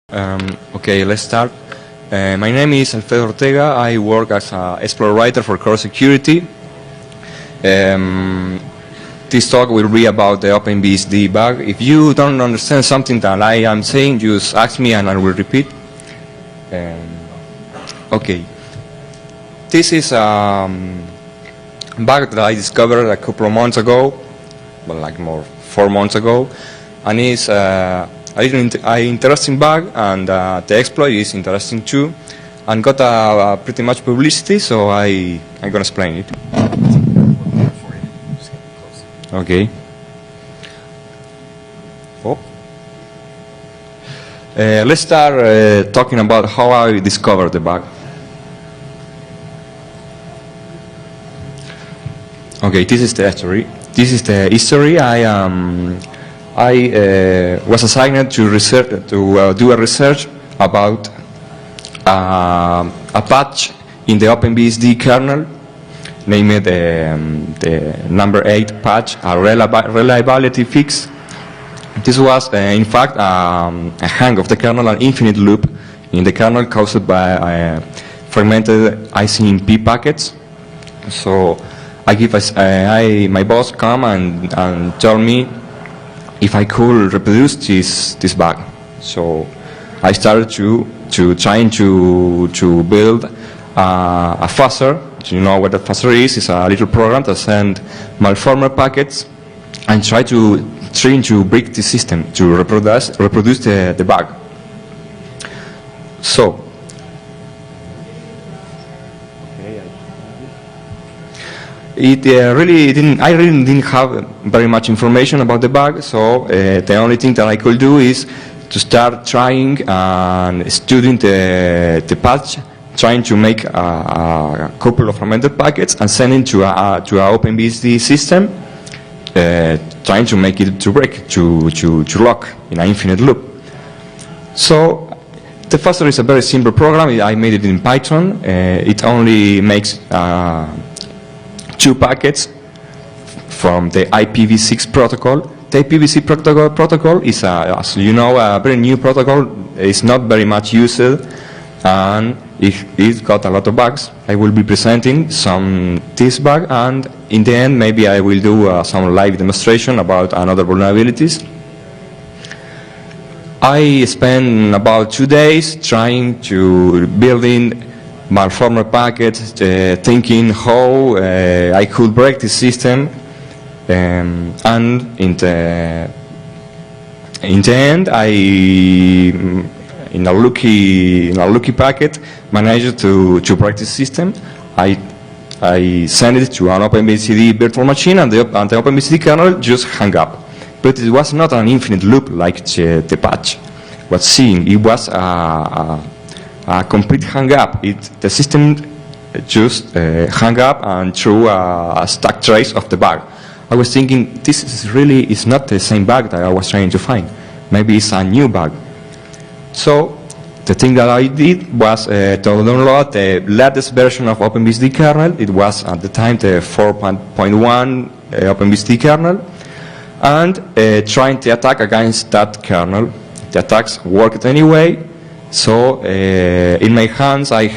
Okay, let's start. My name is Alfred Ortega. I work as an explorer writer for core security. This talk will be about the OpenBSD bug. If you don't understand something that I am saying, just ask me and I will repeat. Okay. This is a bug that I discovered a couple of months ago, well, like 4 months ago, and it's an interesting bug, and the exploit is interesting too, and got pretty much publicity, so I'm going to explain it. Okay. Oh. Let's start talking about how I discovered the bug. Okay, this is the history. This is the history. I was assigned to do a research about a patch in the OpenBSD kernel, named the number 8 patch, a reliability fix. This was, in fact, a hang of the kernel, an infinite loop in the kernel caused by fragmented ICMP packets. So my boss come and told me if I could reproduce this bug. So I started to trying to build a fuzzer. You know what a fuzzer is? It's a little program that sends malformer packets and try to break the system to reproduce the bug. So I really didn't have very much information about the bug, so the only thing that I could do is to start trying and studying the patch, trying to make a couple of fragmented packets and sending to a OpenBSD system, trying to make it to break, to lock in an infinite loop. So the fuzzer is a very simple program. I made it in Python. It only makes 2 packets from the IPv6 protocol. The IPv6 protocol is, as you know, a very new protocol. It's not very much used, and it's got a lot of bugs. I will be presenting this bug, and in the end, maybe I will do some live demonstration about another vulnerabilities. I spent about 2 days trying to building malformer packets, thinking how I could break the system, and in the end, in a lucky packet, managed to break the system. I sent it to an OpenBSD virtual machine, and the OpenBSD kernel just hung up. But it was not an infinite loop like the patch was seeing. It was a complete hang up. The system just hung up and threw a stack trace of the bug. I was thinking, this is not the same bug that I was trying to find. Maybe it's a new bug. So the thing that I did was to download the latest version of OpenBSD kernel. It was at the time the 4.1 OpenBSD kernel, and trying to attack against that kernel. The attacks worked anyway. So in my hands, I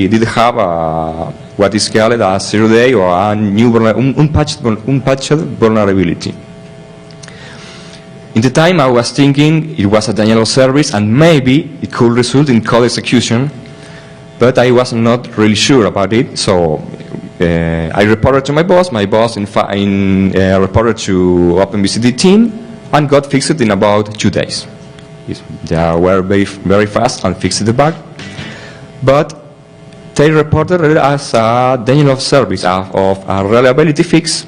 did have what is called a 0-day or a new unpatched vulnerability. In the time, I was thinking it was a Daniel service, and maybe it could result in code execution, but I was not really sure about it. So I reported to my boss. My boss reported to OpenBSD team, and got fixed in about 2 days. They were very fast and fixed the bug, but they reported it as a Daniel service of a reliability fix,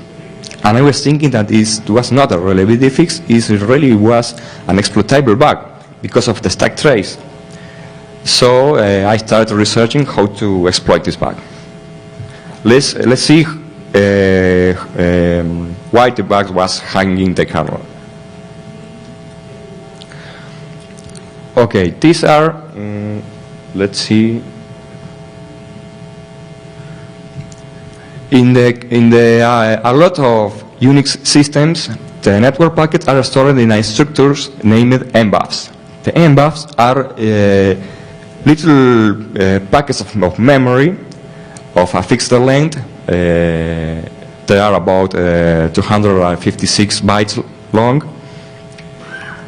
and I was thinking that this was not a reliability fix. It really was an exploitable bug because of the stack trace. So I started researching how to exploit this bug. Let's see why the bug was hanging the kernel. Okay, these are, let's see, a lot of Unix systems, the network packets are stored in structures named MBUFs. The mbuffs are little packets of memory of a fixed length. They are about 256 bytes long.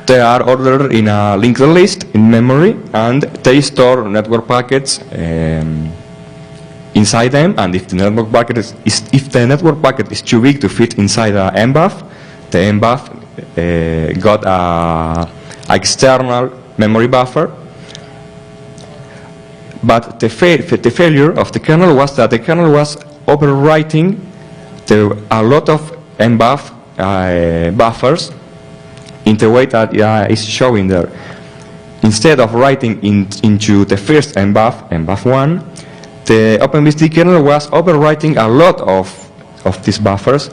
They are ordered in a linked list in memory, and they store network packets inside them. And if the network packet is too big to fit inside a mbuff, the mbuff got a external memory buffer. But the failure of the kernel was that the kernel was overwriting a lot of mbuff buffers in the way that is showing there. Instead of writing into the first mbuff 1, the OpenBSD kernel was overwriting a lot of these buffers,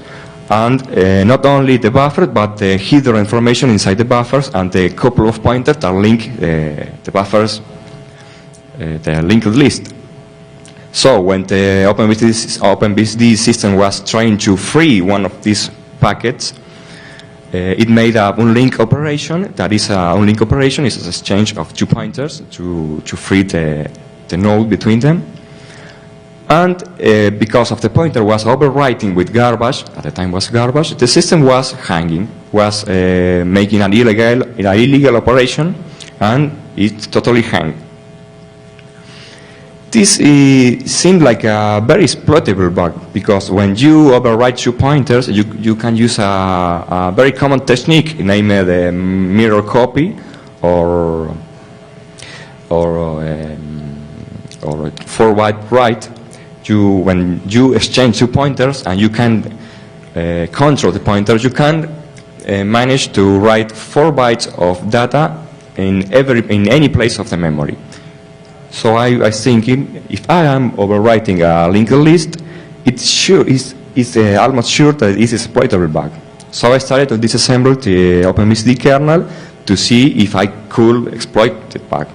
and not only the buffer, but the header information inside the buffers and the couple of pointers that link the buffers, the linked list. So when the OpenBSD system was trying to free one of these packets, it made an unlink operation. That is, an unlink operation is an exchange of 2 pointers to free the node between them. And because of the pointer was overwriting with garbage, at the time was garbage, the system was hanging, was making an illegal operation, and it totally hung. This seemed like a very exploitable bug, because when you overwrite 2 pointers, you can use a very common technique named the mirror copy or forward write. When you exchange 2 pointers and you can control the pointers, you can manage to write 4 bytes of data in any place of the memory. So I was thinking, if I am overwriting a linked list, it's almost sure that it is an exploitable bug. So I started to disassemble the OpenBSD kernel to see if I could exploit the bug.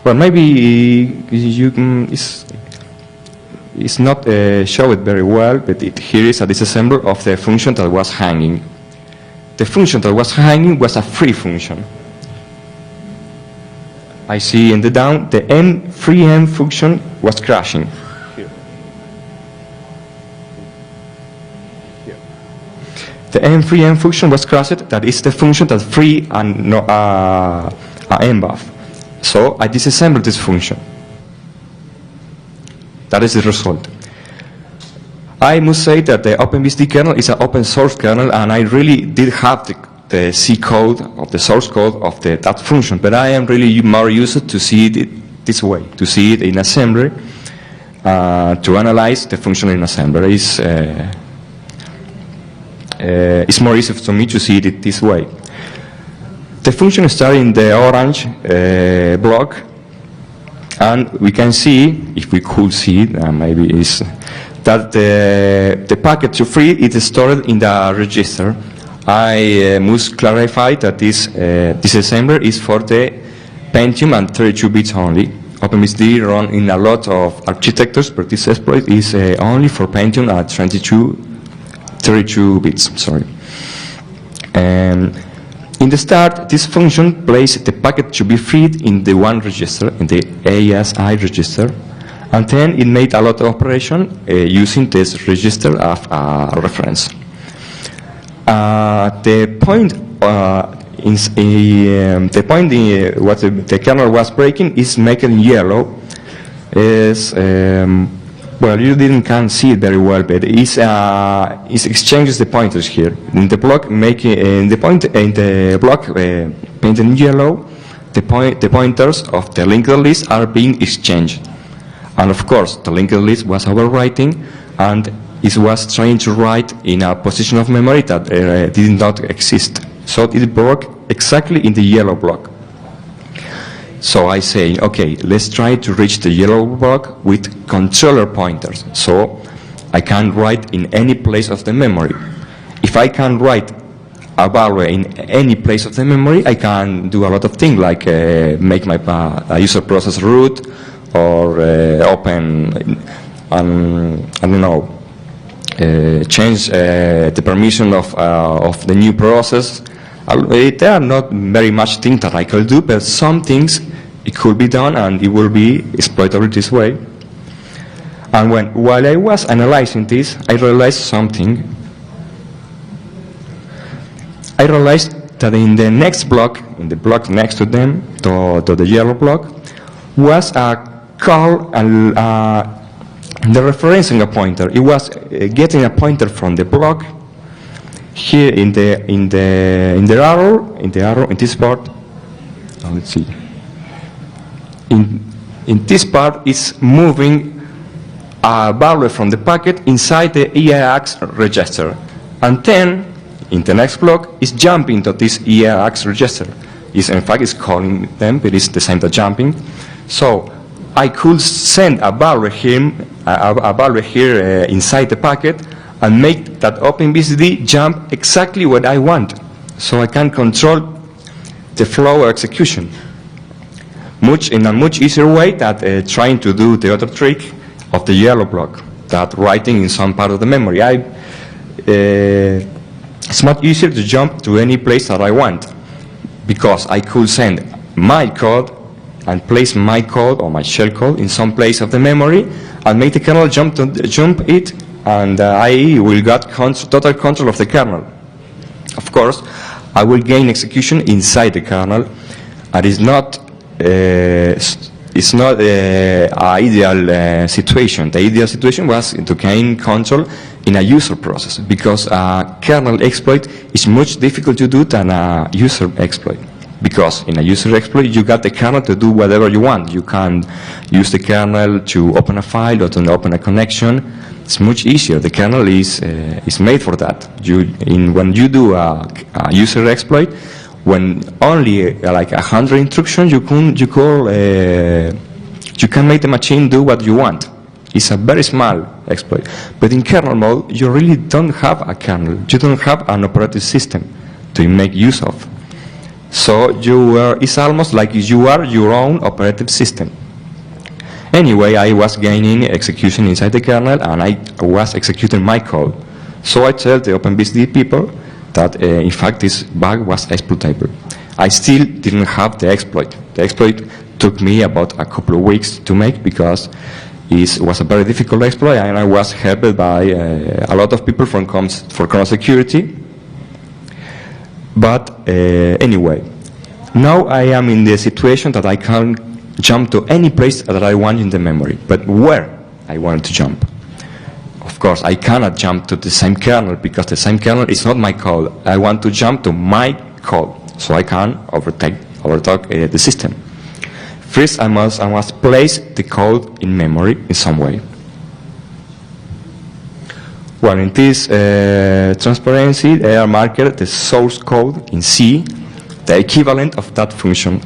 Well, maybe you can, it's not show it very well, but here is a disassembly of the function that was hanging. The function that was hanging was a free function. I see in the down, the freem function was crashing. The freem function was crashed. That is the function that free an mbuff. So I disassembled this function. That is the result. I must say that the OpenBSD kernel is an open source kernel, and I really did have the C code of the source code of that function, but I am really more used to see it this way, to see it in assembly, to analyze the function in assembly. It's more easy for me to see it this way. The function starts in the orange block, and we can see, if we could see it, maybe it's that the packet to free is stored in the register. I must clarify that this assembler is for the Pentium and 32 bits only. OpenBSD run in a lot of architectures, but this exploit is only for Pentium at 32 bits. Sorry. In the start, this function places the packet to be freed in the one register, in the ASI register, and then it made a lot of operation using this register as a reference. The point what the kernel was breaking is making yellow. Well, you can see it very well, but it exchanges the pointers here in the block, painted in yellow. The pointers of the linked list are being exchanged, and of course the linked list was overwriting, and it was trying to write in a position of memory that did not exist. So it broke exactly in the yellow block. So I say, okay, let's try to reach the yellow block with controller pointers. So I can write in any place of the memory. If I can write a value in any place of the memory, I can do a lot of things, like make my user process root, or open, I don't know, change the permission of the new process. There are not very much things that I could do, but some things it could be done and it will be exploitable this way. And while I was analyzing this, I realized something. I realized that in the next block, in the block next to them, to the yellow block, was a call and the referencing a pointer. It was getting a pointer from the block here in the arrow in this part. Now let's see. In this part, it's moving a value from the packet inside the EAX register, and then in the next block is jumping to this EAX register. In fact, it's calling them, but it's the same as jumping. So I could send a value here inside the packet and make that OpenBSD jump exactly what I want. So I can control the flow of execution in a much easier way than trying to do the other trick of the yellow block, that writing in some part of the memory. It's much easier to jump to any place that I want, because I could send my code and place my code or my shell code in some place of the memory and make the kernel jump it, and I will get total control of the kernel. Of course, I will gain execution inside the kernel, and it's not an ideal situation. The ideal situation was to gain control in a user process, because a kernel exploit is much difficult to do than a user exploit. Because in a user exploit, you got the kernel to do whatever you want. You can use the kernel to open a file or to open a connection. It's much easier. The kernel is made for that. When you do a user exploit, when only like 100 instructions, you can make the machine do what you want. It's a very small exploit. But in kernel mode, you really don't have a kernel. You don't have an operating system to make use of. So it's almost like you are your own operating system. Anyway, I was gaining execution inside the kernel, and I was executing my code. So I tell the OpenBSD people that in fact this bug was exploitable. I still didn't have the exploit. The exploit took me about a couple of weeks to make, because it was a very difficult exploit, and I was helped by a lot of people for kernel security. But anyway, now I am in the situation that I can jump to any place that I want in the memory, but where I want to jump. Of course, I cannot jump to the same kernel, because the same kernel is not my code. I want to jump to my code, so I can overtalk the system. First, I must place the code in memory in some way. Well, in this transparency, I marked the source code in C, the equivalent of that function.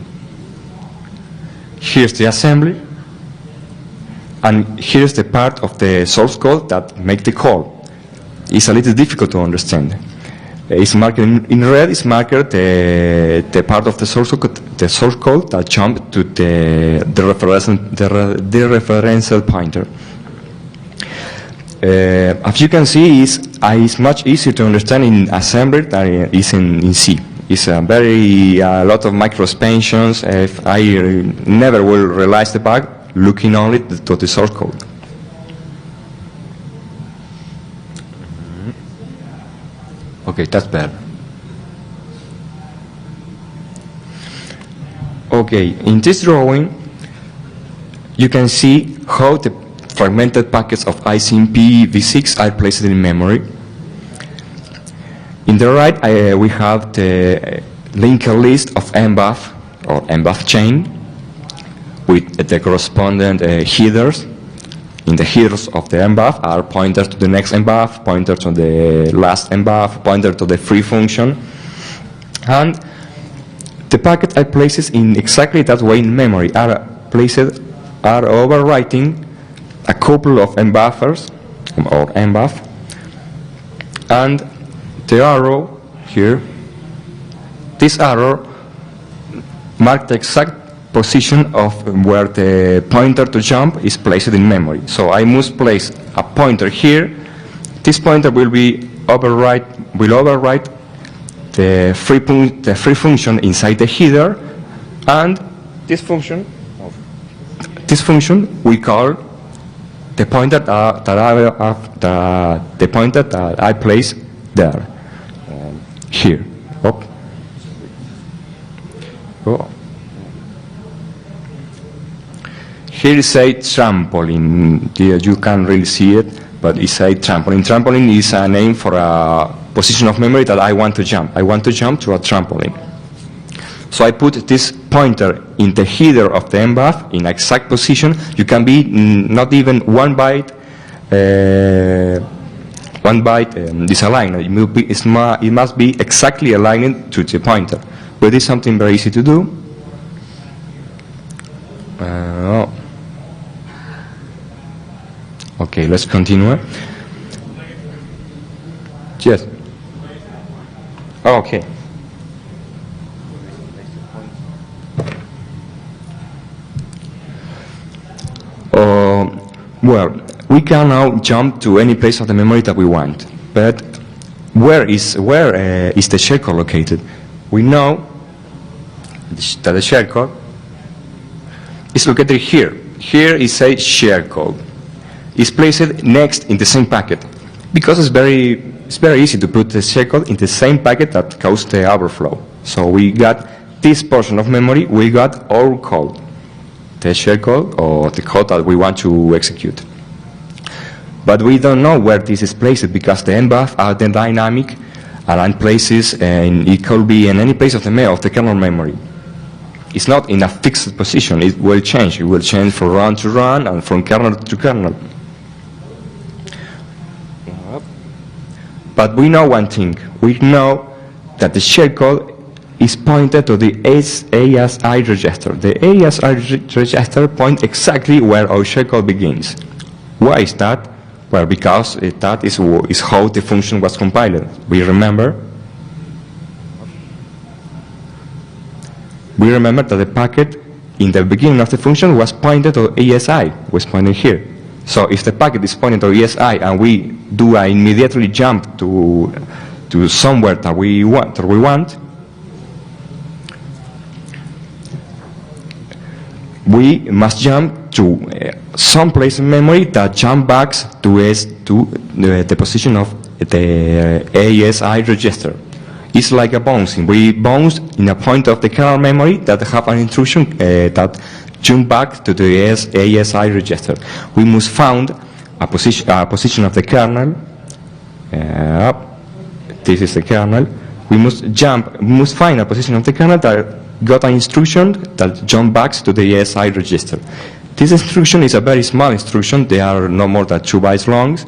Here's the assembly, and here's the part of the source code that makes the call. It's a little difficult to understand. It's marked in red. It's marked the part of the source code that jumps to the referential pointer. As you can see, it's much easier to understand in assembly than it is in C. It's a lot of micro expansions. I never will realize the bug looking only to the source code. Okay, that's better. Okay, in this drawing, you can see how the fragmented packets of IPv6 are placed in memory. In the right, we have the linked list of mbaf or mbaf chain with the corresponding headers. In the headers of the mbaf are pointers to the next mbaf, pointers to the last mbaf, pointer to the free function, and the packet I places in exactly that way in memory are overwriting a couple of mbuffers or mbaf, and the arrow here, this arrow marks the exact position of where the pointer to jump is placed in memory. So I must place a pointer here, This pointer will override the free function inside the header, and this function we call the pointer that I place there, here. Here is a trampoline. You can't really see it, but it's a trampoline. Trampoline is a name for a position of memory that I want to jump. I want to jump to a trampoline. So I put this pointer in the header of the MBUF in exact position. You can be not even 1 byte disaligned. It must be exactly aligned to the pointer. But it's something very easy to do. Okay, let's continue. Yes. Okay. Well, we can now jump to any place of the memory that we want. But where is the shellcode located? We know that the shellcode is located here. Here is a shellcode. It's placed next in the same packet, because it's very easy to put the shellcode in the same packet that caused the overflow. So we got this portion of memory, we got our code, the shellcode or the code that we want to execute. But we don't know where this is placed, because the MBUF are then dynamic, aligned places, and it could be in any place of the kernel memory. It's not in a fixed position. It will change. It will change from run to run and from kernel to kernel. But we know one thing. We know that the shellcode is pointed to the ASI register. The ASI register points exactly where our shellcode begins. Why is that? Well, because that is how the function was compiled. We remember that the packet in the beginning of the function was pointed to ASI, was pointed here. So if the packet is pointed to ASI and we do an immediately jump to somewhere that we want, we must jump to some place in memory that jump back to the position of the ASI register. It's like a bouncing. We bounce in a point of the kernel memory that have an intrusion that jump back to the ASI register. We must find a position of the kernel. This is the kernel. We must find a position of the kernel that got an instruction that jump back to the ASI register. This instruction is a very small instruction. They are no more than 2 bytes long,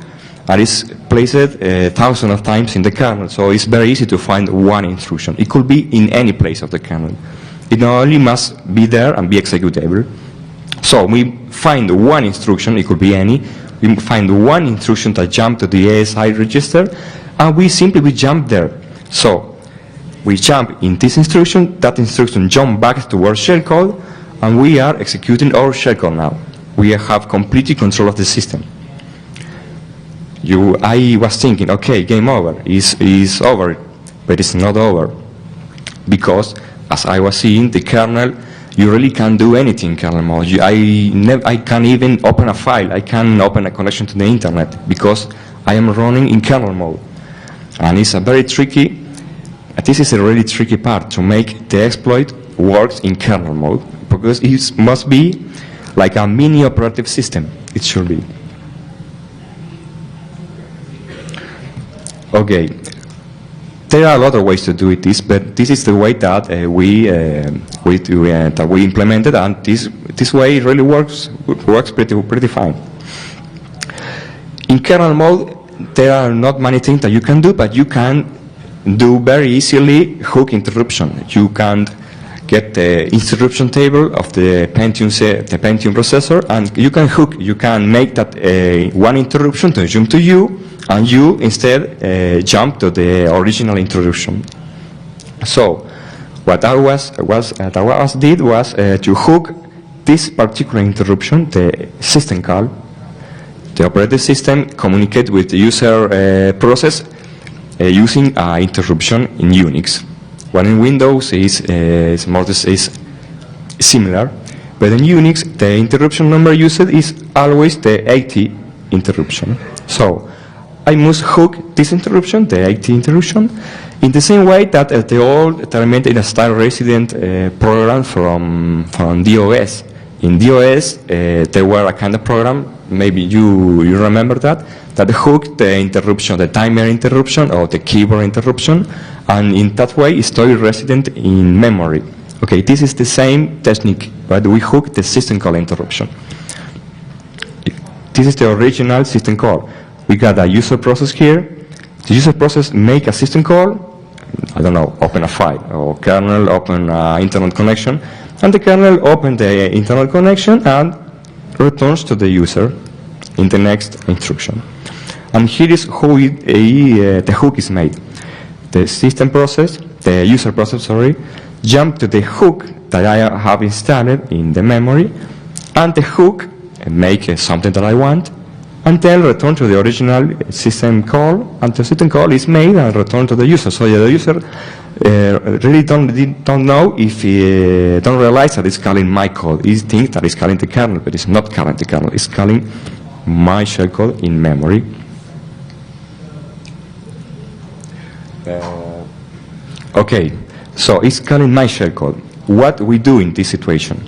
and it's placed thousands of times in the kernel. So it's very easy to find one instruction. It could be in any place of the kernel. It not only must be there and be executable. So we find one instruction, it could be any. We find one instruction that jump to the ASI register, and we simply jump there. So we jump in this instruction, that instruction jump back to our shellcode, and we are executing our shellcode now. We have complete control of the system. I was thinking, okay, game over, is over, but it's not over. Because, as I was seeing, the kernel, you really can't do anything in kernel mode. I can't even open a file. I can't open a connection to the internet, because I am running in kernel mode. And it's a very tricky, this is a really tricky part, to make the exploit work in kernel mode, because it must be like a mini operative system. It should be. Okay, there are a lot of ways to do this, but this is the way that we implemented, and this way really works pretty fine. In kernel mode, there are not many things that you can do, but you can do very easily hook interruption. You can get the interruption table of the Pentium processor, and you can hook. You can make that one interruption to jump to you, and you instead jump to the original interruption. So what I did was to hook this particular interruption, the system call, the operating system communicates with the user process using an interruption in Unix. When in Windows is similar, but in Unix the interruption number used is always the 80 interruption. So I must hook this interruption, the 80 interruption, in the same way that the old terminated style resident program from DOS. In DOS, there were a kind of program, maybe you remember that hooked the interruption, the timer interruption or the keyboard interruption, and in that way it stored resident in memory. Okay, this is the same technique, but we hook the system call interruption. This is the original system call. We got a user process here. The user process make a system call, I don't know, open a file, or kernel open internet connection, and the kernel open the internet connection and returns to the user in the next instruction. And here is how the hook is made. The system process, the user process, sorry, jump to the hook that I have installed in the memory, and the hook make something that I want, and then return to the original system call, and the system call is made and returned to the user. So the user really don't know if he don't realize that it's calling my code. He thinks that it's calling the kernel, but it's not calling the kernel. It's calling my shellcode in memory. Okay, so it's calling my shellcode. What we do in this situation?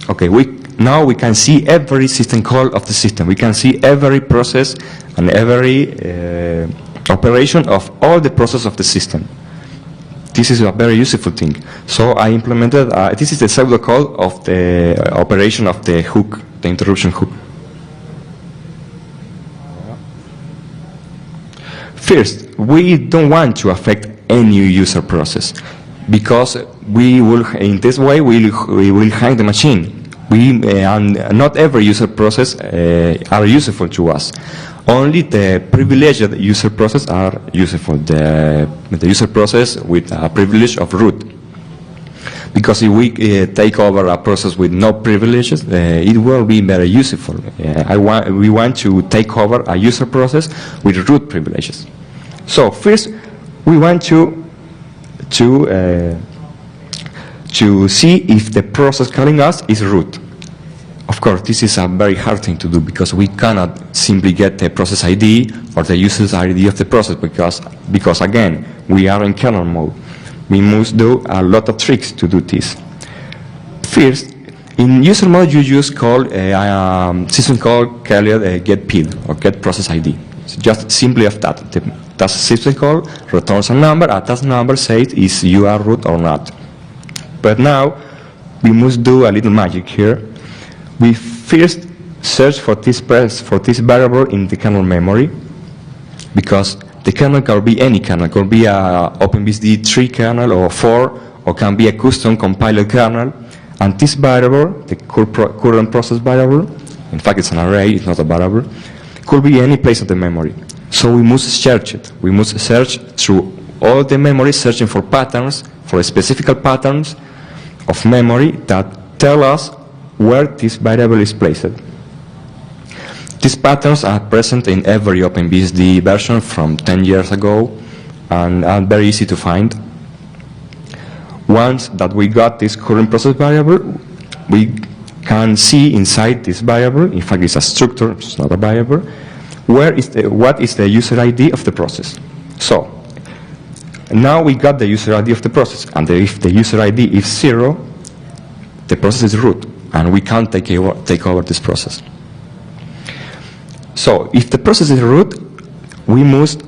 Okay, now we can see every system call of the system. We can see every process and every operation of all the process of the system. This is a very useful thing. So I implemented, this is the pseudocode of the operation of the hook, the interruption hook. First, we don't want to affect any user process, because we will, in this way, we will hang the machine. And not every user process are useful to us. Only the privileged user process are useful. The user process with a privilege of root. Because if we take over a process with no privileges, it will be very useful. We want to take over a user process with root privileges. So first, we want to see if the process calling us is root. Of course, this is a very hard thing to do, because we cannot simply get the process ID or the user's ID of the process, because again, we are in kernel mode. We must do a lot of tricks to do this. First, in user mode, you just call system call get PID or get process ID. So just simply of that. That system call returns a number, and that number says is you are root or not. But now we must do a little magic here. We first search for this variable in the kernel memory, because the kernel can be any kernel. It could be a OpenBSD 3 kernel or 4, or can be a custom compiler kernel. And this variable, the current process variable, in fact it's an array, it's not a variable, could be any place of the memory. So we must search it. We must search through all the memory, searching for patterns, for specific patterns of memory that tell us where this variable is placed. These patterns are present in every OpenBSD version from 10 years ago, and are very easy to find. Once that we got this current process variable, we can see inside this variable, in fact it's a structure, it's not a variable, what is the user ID of the process. So, now we got the user ID of the process, and if the user ID is 0, the process is root, and we can't take over this process. So, if the process is root, we must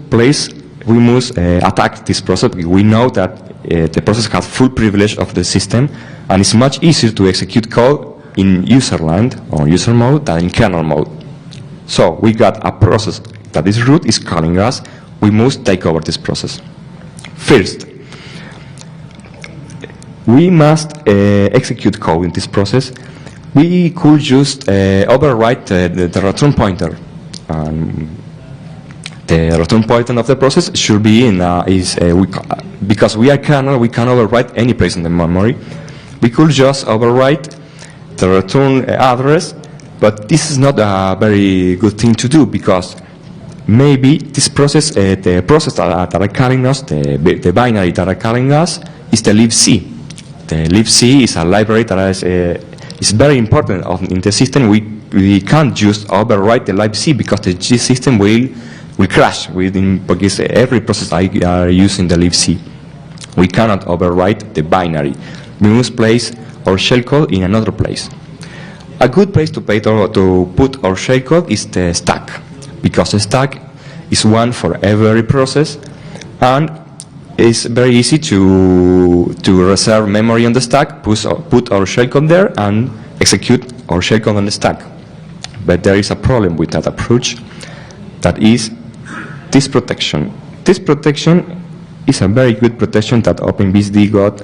attack this process. We know that the process has full privilege of the system, and it's much easier to execute code in user land or user mode than in kernel mode. So we got a process that is root, is calling us. We must take over this process. First, we must execute code in this process. We could just overwrite the return pointer. The return pointer of the process should be in because we are kernel, we can overwrite any place in the memory. We could just overwrite the return address But this is not a very good thing to do, because maybe this process, the process that are calling us, the binary that are calling us, is the libc. The libc is a library that is very important in the system. We can't just overwrite the libc, because the G system will crash because every process are using the libc. We cannot overwrite the binary. We must place our shellcode in another place. A good place to put our shellcode is the stack, because the stack is one for every process, and it's very easy to reserve memory on the stack, put our shellcode there, and execute our shellcode on the stack. But there is a problem with that approach, that is this protection. This protection is a very good protection that OpenBSD got,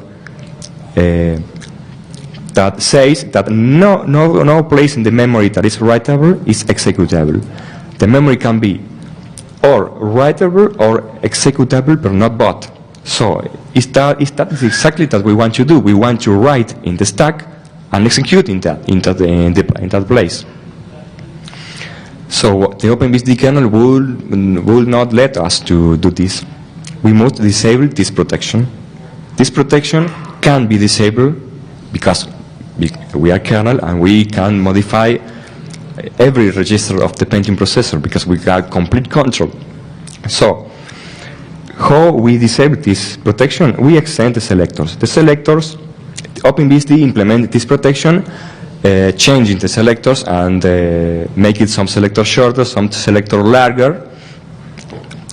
that says that no place in the memory that is writable is executable. The memory can be or writable or executable, but not both. So that is exactly what we want to do. We want to write in the stack and execute in that place. So the OpenBSD kernel will not let us to do this. We must disable this protection. This protection can be disabled because we are kernel, and we can modify every register of the Pentium processor, because we got complete control. So how we disable this protection? We extend the selectors. The selectors, OpenBSD implemented this protection, changing the selectors and making some selector shorter, some selector larger,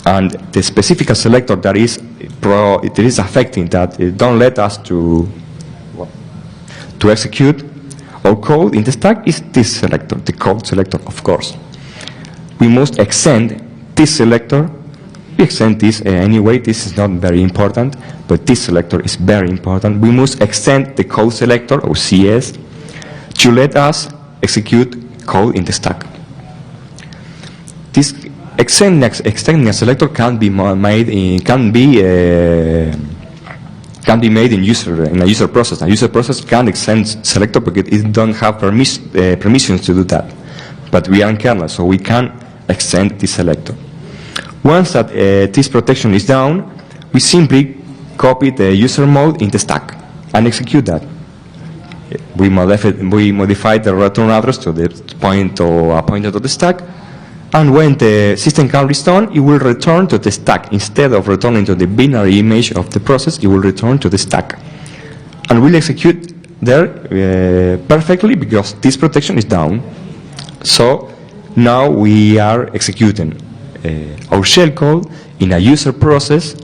and the specific selector that is affecting that don't let us to execute our code in the stack is this selector, the code selector, of course. We must extend this selector. We extend this anyway. This is not very important, but this selector is very important. We must extend the code selector, or CS, to let us execute code in the stack. This extending a selector can be made in a user process. A user process can extend selector because it don't have permissions to do that. But we are in kernel, so we can extend this selector. Once that this protection is down, we simply copy the user mode in the stack and execute that. We modify the return address to the pointer to the stack, and when the system call is done, it will return to the stack. Instead of returning to the binary image of the process, it will return to the stack. And we'll execute there perfectly, because this protection is down. So now we are executing our shellcode in a user process,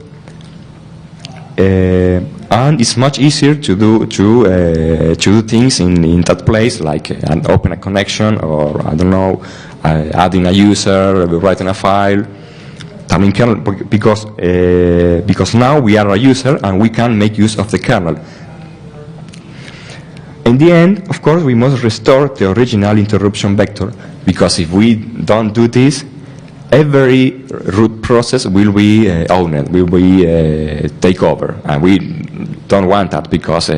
and it's much easier to do things in that place, like open a connection, or I don't know, adding a user, writing a file. I mean, kernel, because now we are a user and we can make use of the kernel. In the end, of course, we must restore the original interruption vector, because if we don't do this, every root process will be owned, will be take over, and we don't want that, because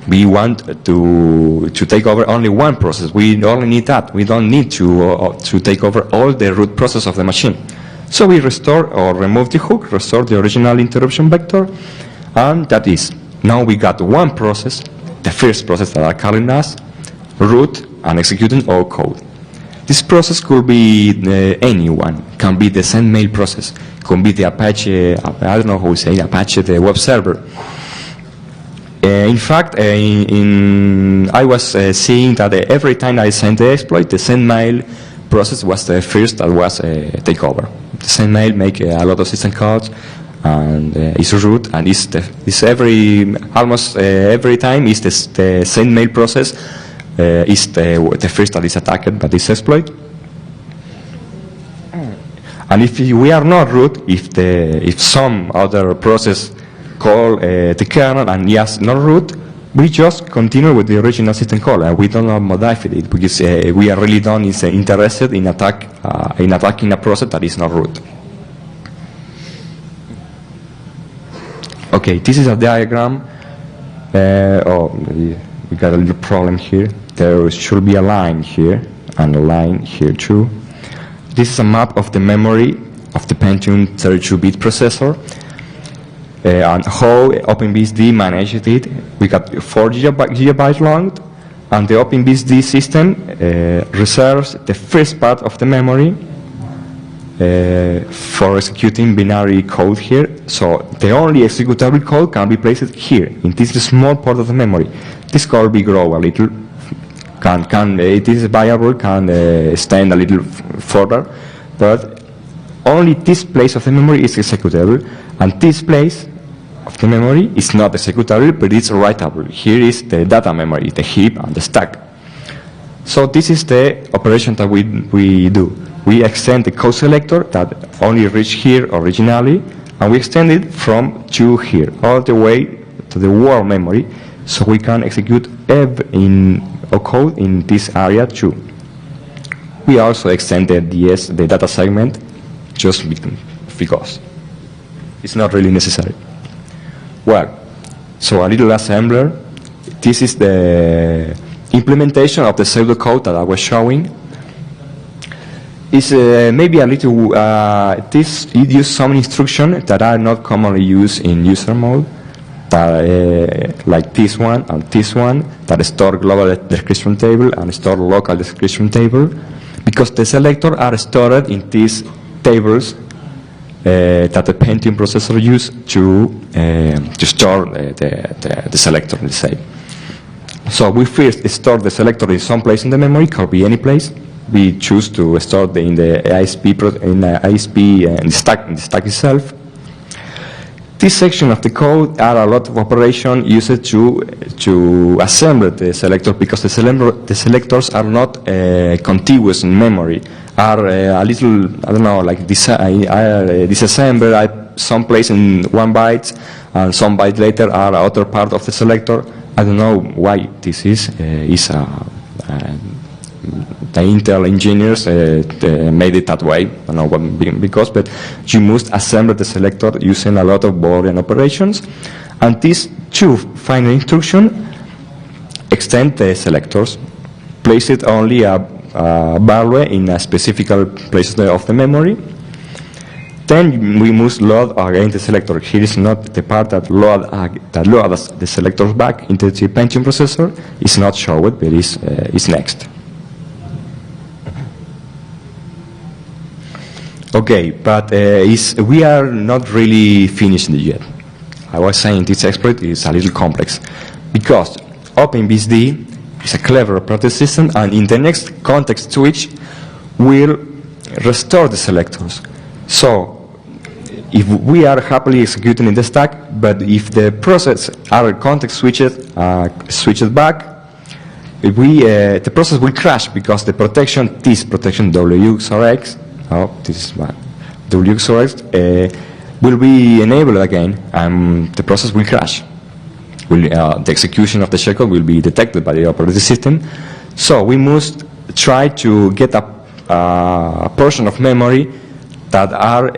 we want to take over only one process. We only need that. We don't need to take over all the root process of the machine. So we restore or remove the hook, restore the original interruption vector, and that is, now we got one process, the first process that are calling us, root and executing our code. This process could be anyone. Can be the send mail process, can be the Apache, I don't know how we say, Apache, the web server. In fact, I was seeing that every time I sent the exploit, the send mail process was the first that was take over. The send mail make a lot of system calls, and it's root, and almost every time is the send mail process is the first that is attacked by this exploit. And if we are not root, if some other process call the kernel and yes, not root, we just continue with the original system call, and we don't modify it, because we are really not interested in attacking a process that is not root. Okay, this is a diagram. we got a little problem here. There should be a line here and a line here too. This is a map of the memory of the Pentium 32-bit processor and how OpenBSD managed it. We got 4 gigabytes long, and the OpenBSD system reserves the first part of the memory for executing binary code here. So the only executable code can be placed here in this small part of the memory. This code will grow a little. This variable can extend a little further, but only this place of the memory is executable, and this place of the memory is not executable, but it's writable. Here is the data memory, the heap and the stack. So this is the operation that we do. We extend the code selector that only reached here originally, and we extend it from to here, all the way to the world memory, so we can execute code in this area too. We also extended the data segment just because it's not really necessary. Well, so a little assembler. This is the implementation of the pseudocode that I was showing. It's maybe a little, it uses some instructions that are not commonly used in user mode, like this one and this one, that store global description table and store local description table, because the selectors are stored in these tables that the Pentium processor uses to store the selector, let's say. So we first store the selector in some place in the memory, could be any place. We choose to store in the stack itself. This section of the code are a lot of operations used to assemble the selector, because the selectors are not contiguous in memory. Are a little, I don't know, like disassembled some place in 1 byte, and some byte later are other part of the selector. I don't know why this is. The Intel engineers made it that way. I don't know what because, but you must assemble the selector using a lot of Boolean operations, and these 2 final instructions extend the selectors, place it only a value in a specific place of the memory. Then we must load again the selector. Here is not the part that loads the selectors back into the Pentium processor. It's not shown, but it's next. Okay, but we are not really finished yet. I was saying this exploit is a little complex, because OpenBSD is a clever operating system, and in the next context switch will restore the selectors. So if we are happily executing in the stack, but if the process are context switched back, the process will crash, because the protection, this protection WXORX, WXORX will be enabled again, and the process will crash. The execution of the shellcode will be detected by the operating system. So we must try to get a portion of memory that are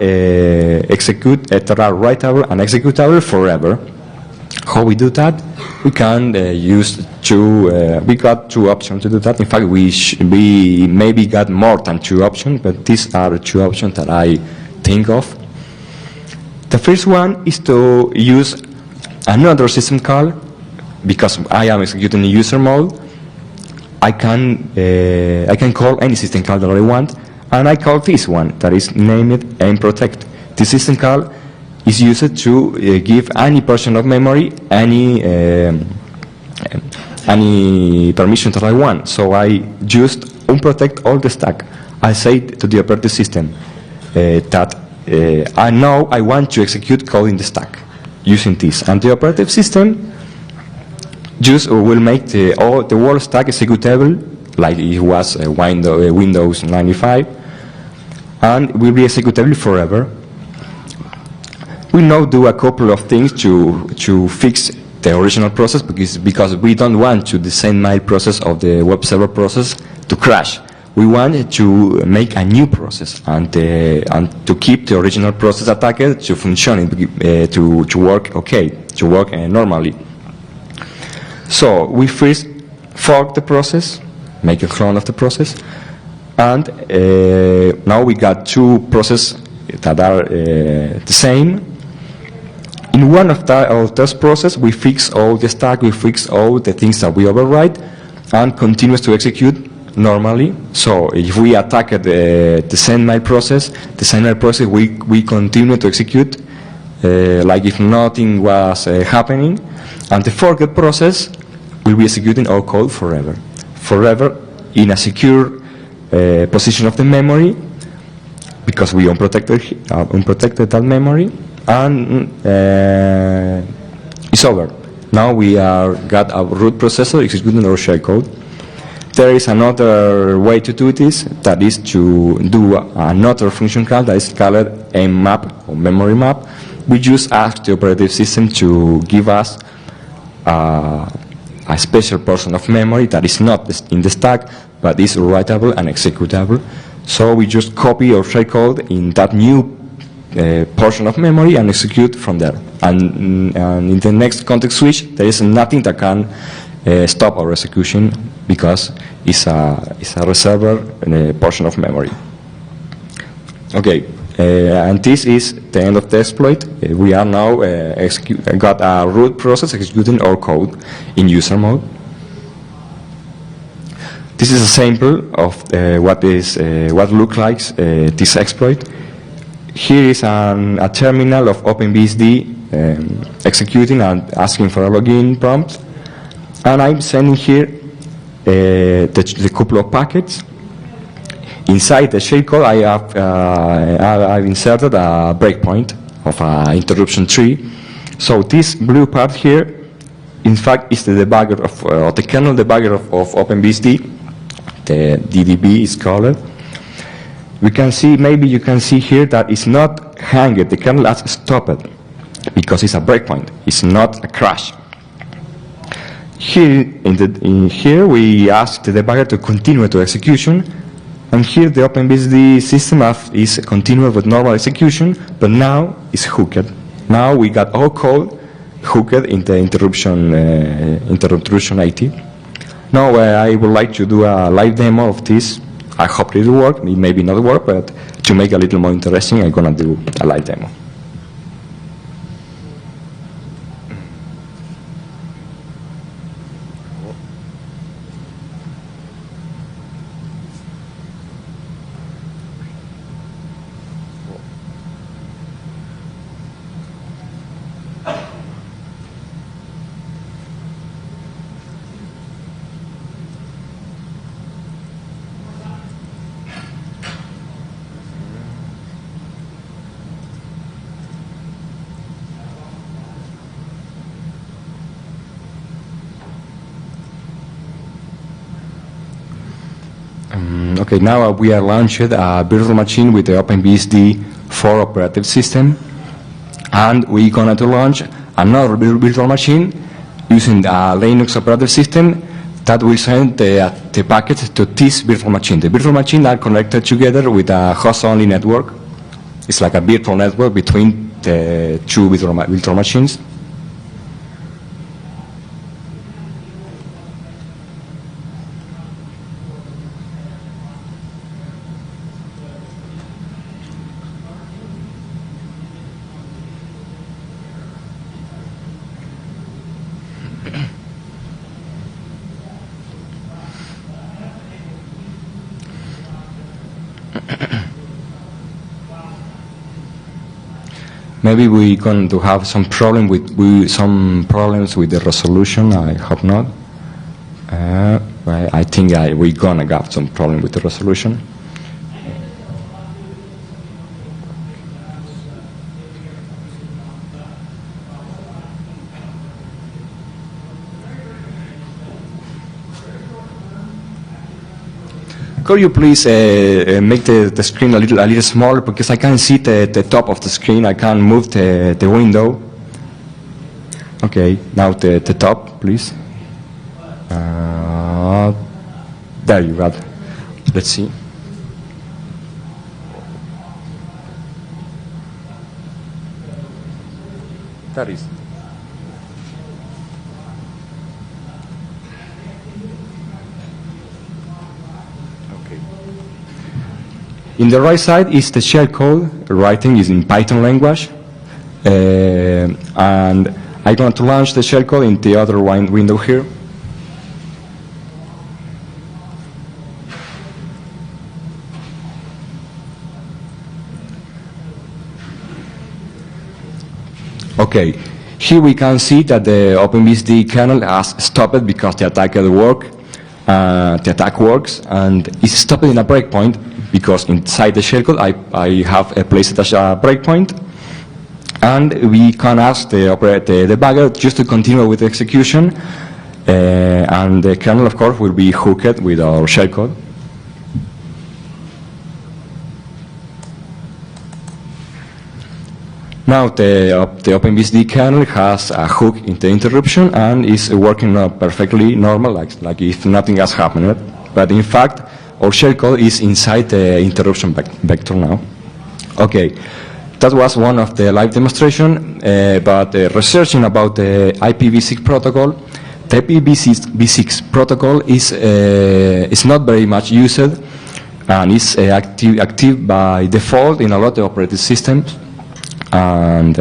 writable and executable forever. How we do that? We can we got 2 options to do that. In fact, we maybe got more than 2 options, but these are the 2 options that I think of. The first one is to use another system call, because I am executing in user mode. I can call any system call that I want, and I call this one that is named aimProtect. This system call is used to give any portion of memory any permission that I want. So I just unprotect all the stack. I say to the operating system that I know I want to execute code in the stack using this, and the operating system just will make the whole stack executable like it was Windows 95, and will be executable forever. We now do a couple of things to fix the original process, because we don't want the same mail process of the web server process to crash. We want to make a new process and to keep the original process attacker to function, to work okay, to work normally. So we first fork the process, make a clone of the process, and now we got two processes that are the same. In one of those processes, we fix all the stack, we fix all the things that we overwrite, and continues to execute normally. So if we attack the sendMail process, we continue to execute like if nothing was happening, and the forked process will be executing our code forever. Forever in a secure position of the memory, because we unprotected that memory, and it's over. Now we got a root processor executing our shellcode. There is another way to do this, that is to do another function call that is called mmap, or memory map. We just ask the operating system to give us a special portion of memory that is not in the stack, but is writable and executable. So we just copy our shellcode in that new portion of memory and execute from there. And in the next context switch, there is nothing that can stop our execution, because it's a reserved portion of memory. Okay, and this is the end of the exploit. We are now got a root process executing our code in user mode. This is a sample of what looks like this exploit. Here is a terminal of OpenBSD executing and asking for a login prompt. And I'm sending here the couple of packets. Inside the shellcode, I've inserted a breakpoint of an interruption tree. So this blue part here, in fact, is the debugger of the kernel debugger of OpenBSD. The DDB is called. We can see, maybe you can see here that it's not hanged. The kernel has stopped because it's a breakpoint. It's not a crash. Here, here we ask the debugger to continue to execution, and here the OpenBSD system is continuing with normal execution, but now it's hooked. Now we got our code hooked in the interruption 80. Now I would like to do a live demo of this. I hope it will work. It may not work, but to make it a little more interesting, I'm going to do a live demo. Okay, now we are launched a virtual machine with the OpenBSD 4 operating system, and we're going to launch another virtual machine using a Linux operating system that will send the packets to this virtual machine. The virtual machines are connected together with a host-only network. It's like a virtual network between the two virtual machines. Maybe we're going to have some problems with the resolution. I hope not. I think we're going to have some problem with the resolution. Could you please make the screen a little smaller, because I can't see the top of the screen. I can't move the window. Okay, now the top, please. There you go. Let's see. That is. In the right side is the shellcode. Writing is in Python language. And I'm going to launch the shellcode in the other window here. Okay, here we can see that the OpenBSD kernel has stopped because the attack works, and it's stopped in a breakpoint because inside the shellcode I have placed a breakpoint, and we can ask the debugger just to continue with the execution, and the kernel, of course, will be hooked with our shellcode. Now the OpenBSD kernel has a hook in the interruption and is working perfectly normal, like if nothing has happened. But in fact, our shellcode is inside the interruption vector now. Okay, that was one of the live demonstration. But researching about the IPv6 protocol, the IPv6 protocol is not very much used and is active by default in a lot of operating systems. And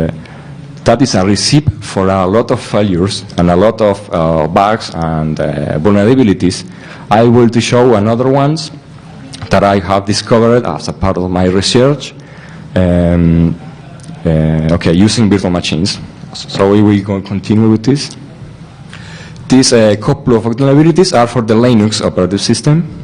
that is a recipe for a lot of failures and a lot of bugs and vulnerabilities. I will show another ones that I have discovered as a part of my research. Okay, using virtual machines. So we will continue with this. These couple of vulnerabilities are for the Linux operating system.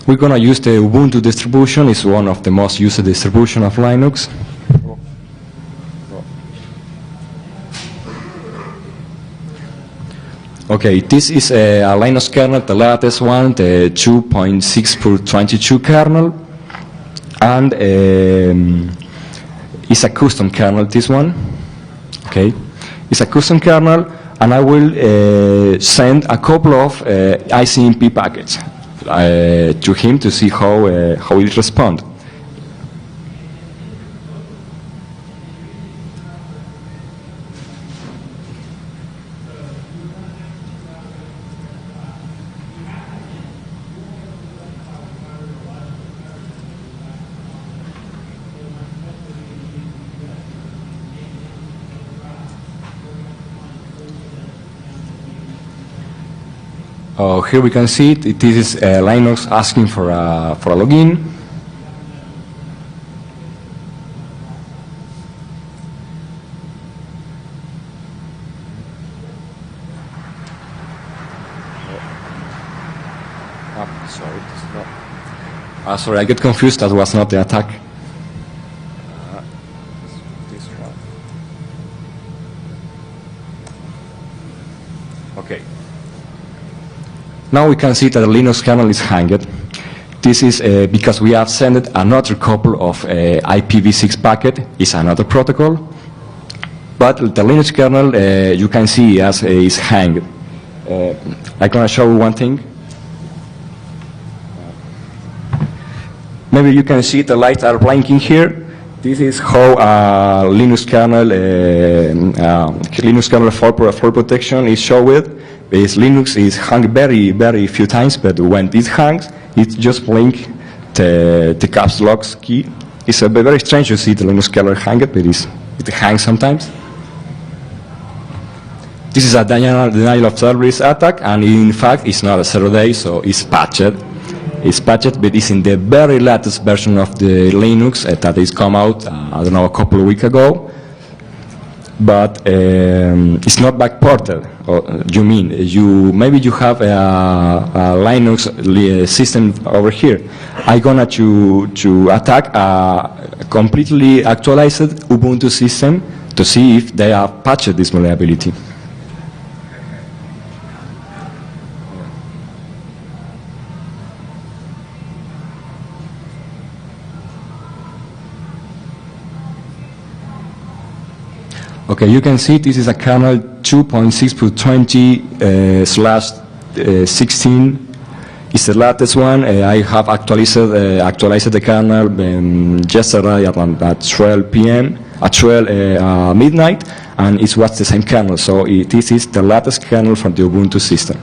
We're going to use the Ubuntu distribution. It's one of the most used distributions of Linux. Okay, this is a Linux kernel, the latest one, the 2.6/22 kernel, and it's a custom kernel, this one. Okay, it's a custom kernel, and I will send a couple of ICMP packets to him to see how it responds. Here we can see it. This is Linux asking for a login. Sorry, this is not. Sorry, I get confused. That was not the attack. This one. Okay. Now we can see that the Linux kernel is hanged. This is because we have sent another couple of IPv6 packet. It's another protocol. But the Linux kernel, you can see is hanged. I'm going to show you one thing. Maybe you can see the lights are blinking here. This is how Linux kernel for protection is shown. Linux is hung very, very few times, but when it hangs, it just blink the caps lock key. It's very strange to see the Linux kernel hang, but it hangs sometimes. This is a denial of service attack, and in fact, it's not a 0-day, so it's patched. It's patched, but it's in the very latest version of the Linux that is come out, I don't know, a couple of weeks ago. But it's not backported. You mean maybe you have a Linux system over here. I'm gonna to attack a completely actualized Ubuntu system to see if they have patched this vulnerability. Okay, you can see this is a kernel 2.6.20/16. It's the latest one. I have actualized the kernel yesterday at 12 p.m. at 12 midnight, and it was the same kernel. So this is the latest kernel from the Ubuntu system.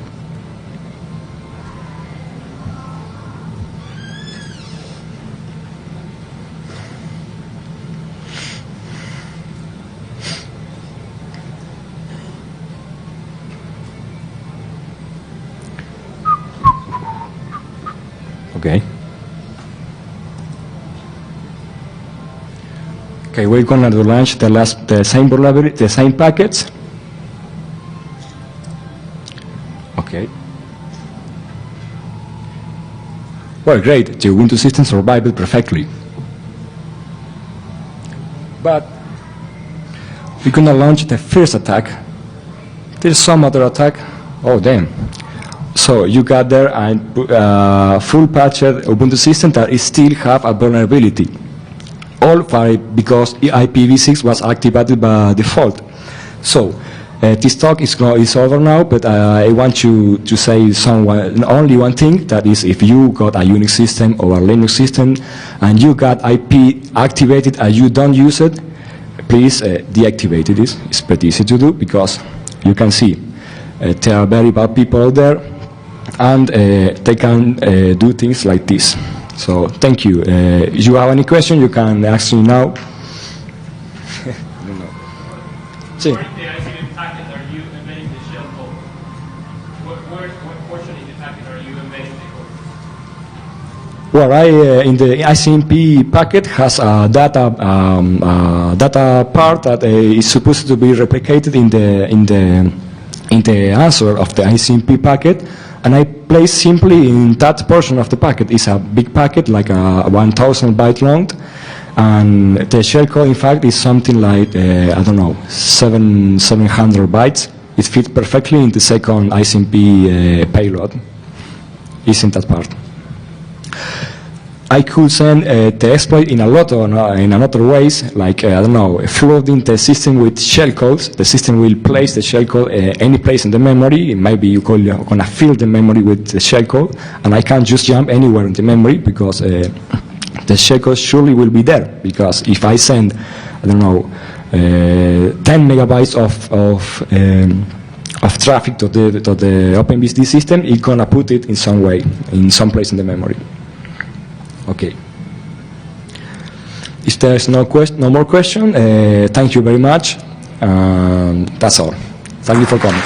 Okay. Okay, we're going to launch the same library, the same packets. Okay. Well, great. The Ubuntu system survived perfectly. But we're going to launch the first attack. There's some other attack. Oh, damn. So you got there a full patched Ubuntu system that still have a vulnerability. All because IPv6 was activated by default. So this talk is over now, but I want you to say only one thing, that is, if you got a Unix system or a Linux system and you got IP activated and you don't use it, please deactivate it. It's pretty easy to do, because you can see there are very bad people out there, and they can do things like this. So thank you. If you have any question, you can ask me now. Sí. Where in the ICP packet are you embedding the shell code? What portion in the packet are you embedding the code? Well, in the ICMP packet has a data part that is supposed to be replicated in the answer of the ICMP packet. And I place simply in that portion of the packet. It's a big packet, like 1,000 byte long, and the shellcode, in fact, is something like I don't know, 700 bytes. It fits perfectly in the second ICMP payload. It's in that part. I could send the exploit in another ways, like I don't know, flooding the system with shellcodes. The system will place the shellcode any place in the memory. Maybe you're gonna fill the memory with the shellcode, and I can't just jump anywhere in the memory, because the shellcode surely will be there. Because if I send, I don't know, 10 megabytes of traffic to the OpenBSD system, it's gonna put it in some way, in some place in the memory. Okay. If there's no more question, thank you very much. That's all. Thank you for coming.